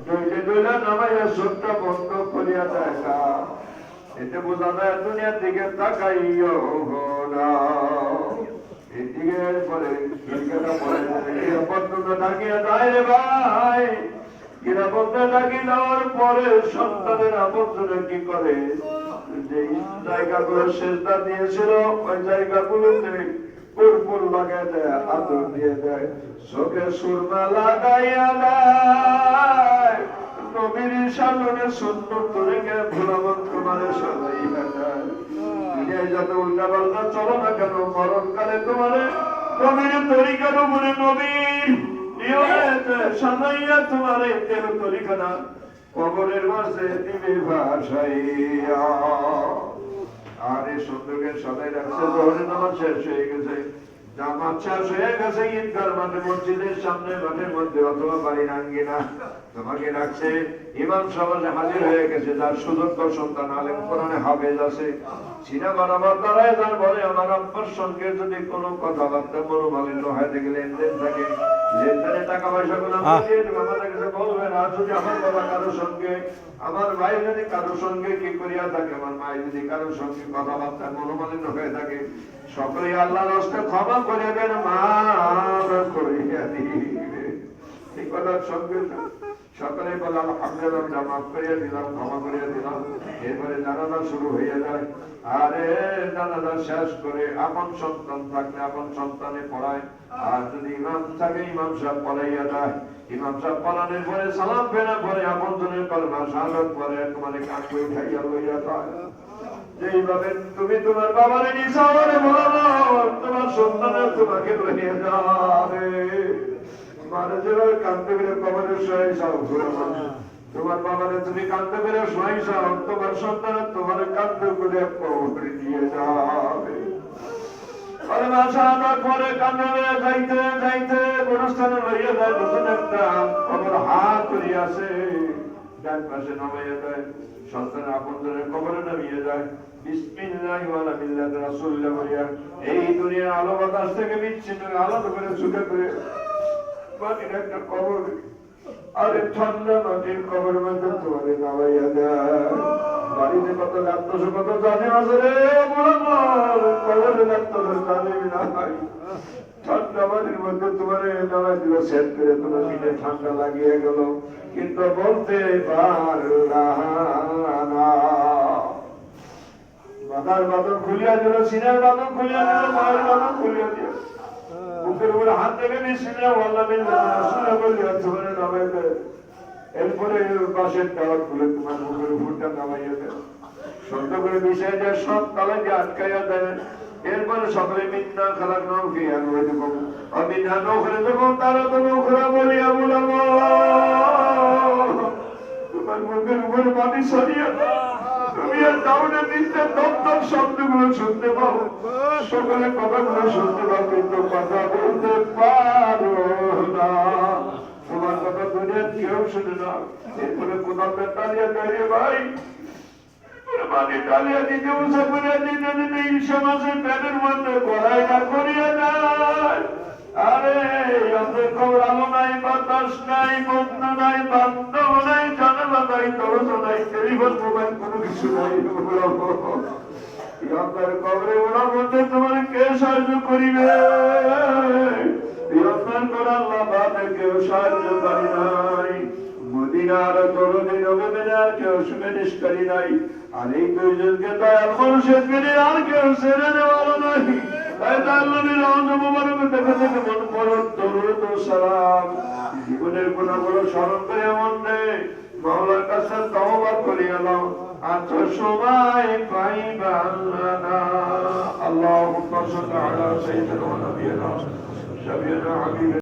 দইলে দইলে নামাইয়া চোখটা বন্ধ করিয়া দেখা, এতে বোঝা যায় দুনিয়ার দিকে তাকাইও না। এদিকে পরে নিরাপত্তা ডাকিয়া দেয় রে ভাই, নিরাপত্তা ডাকি দেওয়ার পরে সন্তানের আবর্জনা কি করে, যে জায়গাগুলো সেজদা দিয়েছিল ওই জায়গাগুলোতে পুরপুর লাগাই দেয়, আদর দিয়ে দেয়, চোখে সুরমা লাগাইয়া দেয়, নবীর সামনে সুন্দর করে ভোলাবন তোমার সাজাইয়া দেয়। যত উল্টা পাল্টা চলো না কেন, মরণকালে তোমার নবীর তরিকার উপরে নবীর নিয়মে সাজাইয়া তোমার তেল তরিখানা কবরের মাঝে দিবে ভাসাইয়া। আর এই সুন্দরকে সবাই রাখছে, জোহরের নামাজ শেষ হয়ে গেছে, জামাত শেষ হয়ে গেছে, ঈদগার মাঠে মসজিদের সামনে মাঠের মধ্যে অথবা বাড়ির আঙ্গিনা তোমাকে রাখছে, ইমাম সমাজে হাজির হয়ে গেছে, যার সুযোগ্য সন্তান আলেম কোরআনে হাফেজ আছে, সিনা বরাবর দাঁড়ায় যার বলে আমার আব্বার সঙ্গে যদি কোনো কথাবার্তা মনোমালিন্য হয়ে থেকে লেনদেন থাকে, লেনদেনে টাকা পয়সা গুলো আমাদের কাছে বলবেন। আর যদি আমার বাবা কারোর সঙ্গে, আমার ভাই যদি কারোর সঙ্গে কি করিয়া থাকে, আমার মাই যদি কারোর সঙ্গে কথাবার্তা মনোমালিন্য হয়ে থাকে, সকলে আল্লাহর হস্তে ক্ষমা করে দেন, মাফ করিয়া দিবে। এই কথার সঙ্গে সকলে বলে আলহামদুলিল্লাহ, মাফ করিয়া দিলাম, ক্ষমা করিয়া দিলাম। এরপরে জানাজা শুরু হয়ে যায়। আরে জানাজা শেষ করে আপন সন্তান থাকলে আপন সন্তানে পড়ায়, আর যদি ইমাম থাকে ইমাম সাহেব পড়াইয়া যায়। ইমাম সাহেব পড়ানোর পরে সালাম ফেরার পরে আপন জনের কলমা শাহাদাত পরে তোমার কাঁধে উঠাইয়া লইয়া যায়। যেইভাবে তুমি তোমার বাবারে নিসারে বলো, তোমার সন্তানের তোমাকে লইয়া যাবে। মানে যেভাবে কাঁদতে পেরে কবরের সহায় যাও, তোমার বাবারে তুমি কাঁদতে পেরে সহায় যাও, তোমার সন্তানের তোমার কাঁদতে করে কবরে নিয়ে যাবে। পরে কান্দে যাইতে যাইতে গোরস্থানে লইয়া যায়, নতুন একটা কবর হাত করিয়াছে, ডান পাশে নামাইয়া দেয়, সন্তানের আপনজনের কবরে নামিয়ে যায়। বিসমিল্লাহি ওয়া আলা মিল্লাতি রাসূলিল্লাহ বলিয়া এই দুনিয়ার আলো বাতাস থেকে বিচ্ছিন্ন আলাদা করে ছুটে করে মাটির একটা কবর, আরে ঠান্ডা মাটির কবর মধ্যে তোমার নামাইয়া দেয়। বাড়িতে কত লাগতেছে, কত জানে আছে রে কবরে লাগতেছে, জানে নাই। ঠান্ডা মাটির মধ্যে তোমার নামাই দিল, সেট করে তোমার পিঠে ঠান্ডা লাগিয়ে গেল, কিন্তু বলতে পারলাম না। মাথার বাদন খুলিয়া দিল, সিনার বাদন খুলিয়া দিল, মায়ের বাদন খুলিয়া দিল, বুকের উপরে হাত থেকে বিসমিল্লাহ ওয়াল্লাহ বিল্লাহ রাসূলুল্লাহ বলিয়া তোমার নামাই দেয়। এরপরে বাঁশের টাওয়ার খুলে তোমার বুকের উপরটা নামাইয়া দেয়, সুন্দর করে বিষয় দেয়, সব তালা দিয়ে আটকাইয়া দেয়। এরপরে সকলে মিন্না খালাক নাও ফিয়া নইরকম অমিন্না নখরিজুকুম তারাতান উখরা বলিয়া বলব, তোমার মুখের উপর পানি সরিয়ে তুমি আর দাউনের নিচে দপ্তর শব্দগুলো শুনতে পাও, সকলে কথাগুলো শুনতে পাও, কিন্তু কথা বলতে পারো না। তোমার কথা দুনিয়ার কেউ শুনে না। এরপরে কোথাও তালিয়া দাঁড়িয়ে ভাই মানে ডালিয়া দিতে উষা করিয়া দিতে দিতে এই সমাজের প্যানের মধ্যে গড়াই না করিয়া যায়। আরে আমাদের খবর আলো নাই, বাতাস নাই, বন্ধু নাই, বান্ধব নাই, জানালা নাই, দরজা নাই, টেলিফোন মোবাইল কোনো কিছু নাই। আপনার খবরে ওনার মধ্যে তোমার কে সাহায্য করিবে? আপনার করে আল্লাহ বাদে কেউ সাহায্য করি নাই। মদিনার দরদে নবীদের আর কেউ সুপারিশকারী নাই। আর এই দুইজনকে দয়াল মানুষের পেলে আর কেউ ছেড়ে দেওয়ার নাই। তাই তার নবীর রওজা মুবারক দেখে দেখে মন পড়ত দরুদ ও সালাম। জীবনের গুনাহগুলো স্মরণ করে মনে মাওলার কাছে তওবা করিয়া নাও, আজ সময় পাইবা না। আল্লাহুম্মা সাল্লি আলা সাইয়্যিদিনা ওয়া নাবিয়িনা শাফিঈনা হাবিবিনা